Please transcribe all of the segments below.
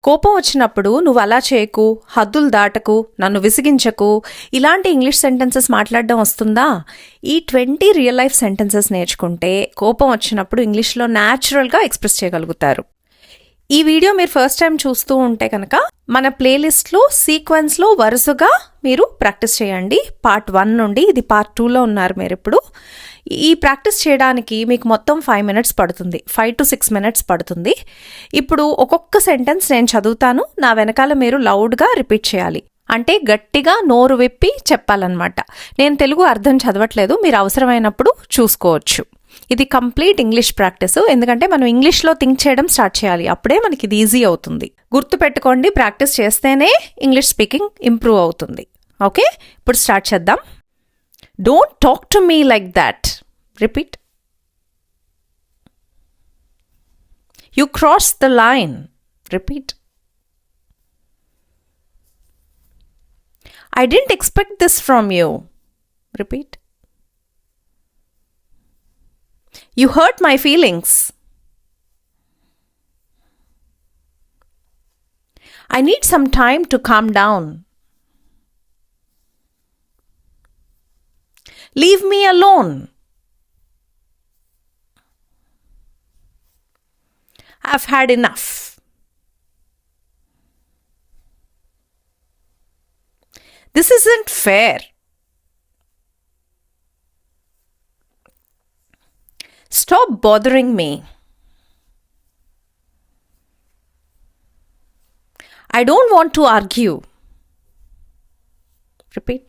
కోపం వచ్చినప్పుడు నువ్వు అలా చేయకు, హద్దులు దాటకు, నన్ను విసిగించకు, ఇలాంటి ఇంగ్లీష్ సెంటెన్సెస్ మాట్లాడడం వస్తుందా? ఈ 20 రియల్ లైఫ్ సెంటెన్సెస్ నేర్చుకుంటే కోపం వచ్చినప్పుడు ఇంగ్లీష్లో న్యాచురల్గా ఎక్స్ప్రెస్ చేయగలుగుతారు. ఈ వీడియో మీరు ఫస్ట్ టైం చూస్తూ ఉంటే కనుక మన ప్లేలిస్ట్లో సీక్వెన్స్లో వరుసగా మీరు ప్రాక్టీస్ చేయండి. పార్ట్ 1 నుండి, ఇది పార్ట్ 2లో ఉన్నారు మీరు ఇప్పుడు. ఈ ప్రాక్టీస్ చేయడానికి మీకు మొత్తం 5 minutes పడుతుంది, 5 to 6 minutes పడుతుంది. ఇప్పుడు ఒక్కొక్క సెంటెన్స్ నేను చదువుతాను, నా వెనకాల మీరు లౌడ్గా రిపీట్ చేయాలి. అంటే గట్టిగా నోరు విప్పి చెప్పాలన్నమాట. నేను తెలుగు అర్థం చదవట్లేదు, మీరు అవసరమైనప్పుడు చూసుకోవచ్చు. ఇది కంప్లీట్ ఇంగ్లీష్ ప్రాక్టీస్, ఎందుకంటే మనం ఇంగ్లీష్లో థింక్ చేయడం స్టార్ట్ చేయాలి, అప్పుడే మనకి ఇది ఈజీ అవుతుంది. గుర్తుపెట్టుకోండి, ప్రాక్టీస్ చేస్తేనే ఇంగ్లీష్ స్పీకింగ్ ఇంప్రూవ్ అవుతుంది. ఓకే, ఇప్పుడు స్టార్ట్ చేద్దాం. Don't talk to me like that. Repeat. You cross the line. Repeat. I didn't expect this from you. Repeat. You hurt my feelings. I need some time to calm down. Leave me alone. I've had enough. This isn't fair. Stop bothering me. I don't want to argue. Repeat.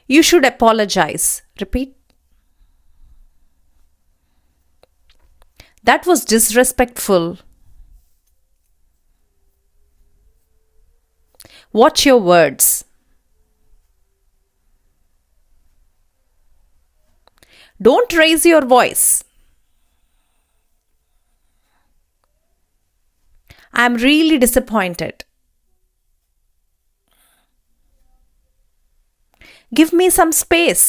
You should apologize. Repeat. That was disrespectful. Watch your words. Don't raise your voice. I'm really disappointed. Give me some space.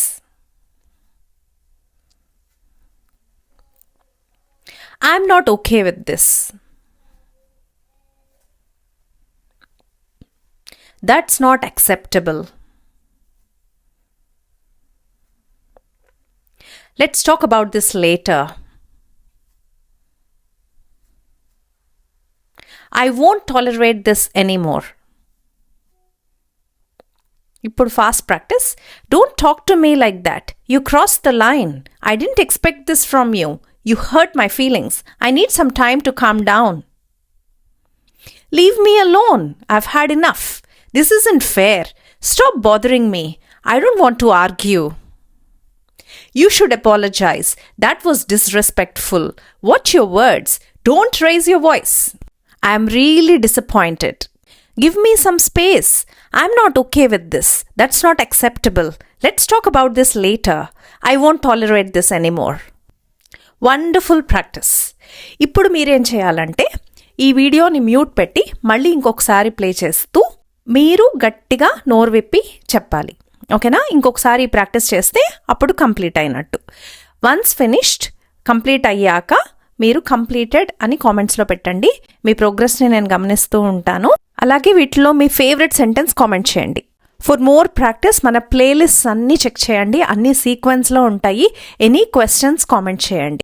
I'm not okay with this. That's not acceptable. Let's talk about this later. I won't tolerate this anymore. ఇప్పుడు fast practice. Don't talk to me like that. You crossed the line. I didn't expect this from you. You hurt my feelings. I need some time to calm down. Leave me alone. I've had enough. This isn't fair. Stop bothering me. I don't want to argue. You should apologize. That was disrespectful. Watch your words. Don't raise your voice. I am really disappointed. Give me some space. I'm not okay with this. That's not acceptable. Let's talk about this later. I won't tolerate this anymore. Wonderful practice. ఇప్పుడు మీరేం చేయాలంటే ఈ వీడియోని mute పెట్టి మళ్ళీ ఇంకొకసారి play చేస్తూ మీరు గట్టిగా నోరు విప్పి చెప్పాలి. ఓకేనా? ఇంకొకసారి ప్రాక్టీస్ చేస్తే అప్పుడు కంప్లీట్ అయినట్టు. వన్స్ ఫినిష్డ్, కంప్లీట్ అయ్యాక మీరు కంప్లీటెడ్ అని కామెంట్స్లో పెట్టండి. మీ ప్రోగ్రెస్ని నేను గమనిస్తూ ఉంటాను. అలాగే వీటిలో మీ ఫేవరెట్ సెంటెన్స్ కామెంట్ చేయండి. ఫర్ మోర్ ప్రాక్టీస్ మన ప్లేలిస్ట్ అన్నీ చెక్ చేయండి, అన్ని సీక్వెన్స్లో ఉంటాయి. ఎనీ క్వశ్చన్స్ కామెంట్ చేయండి.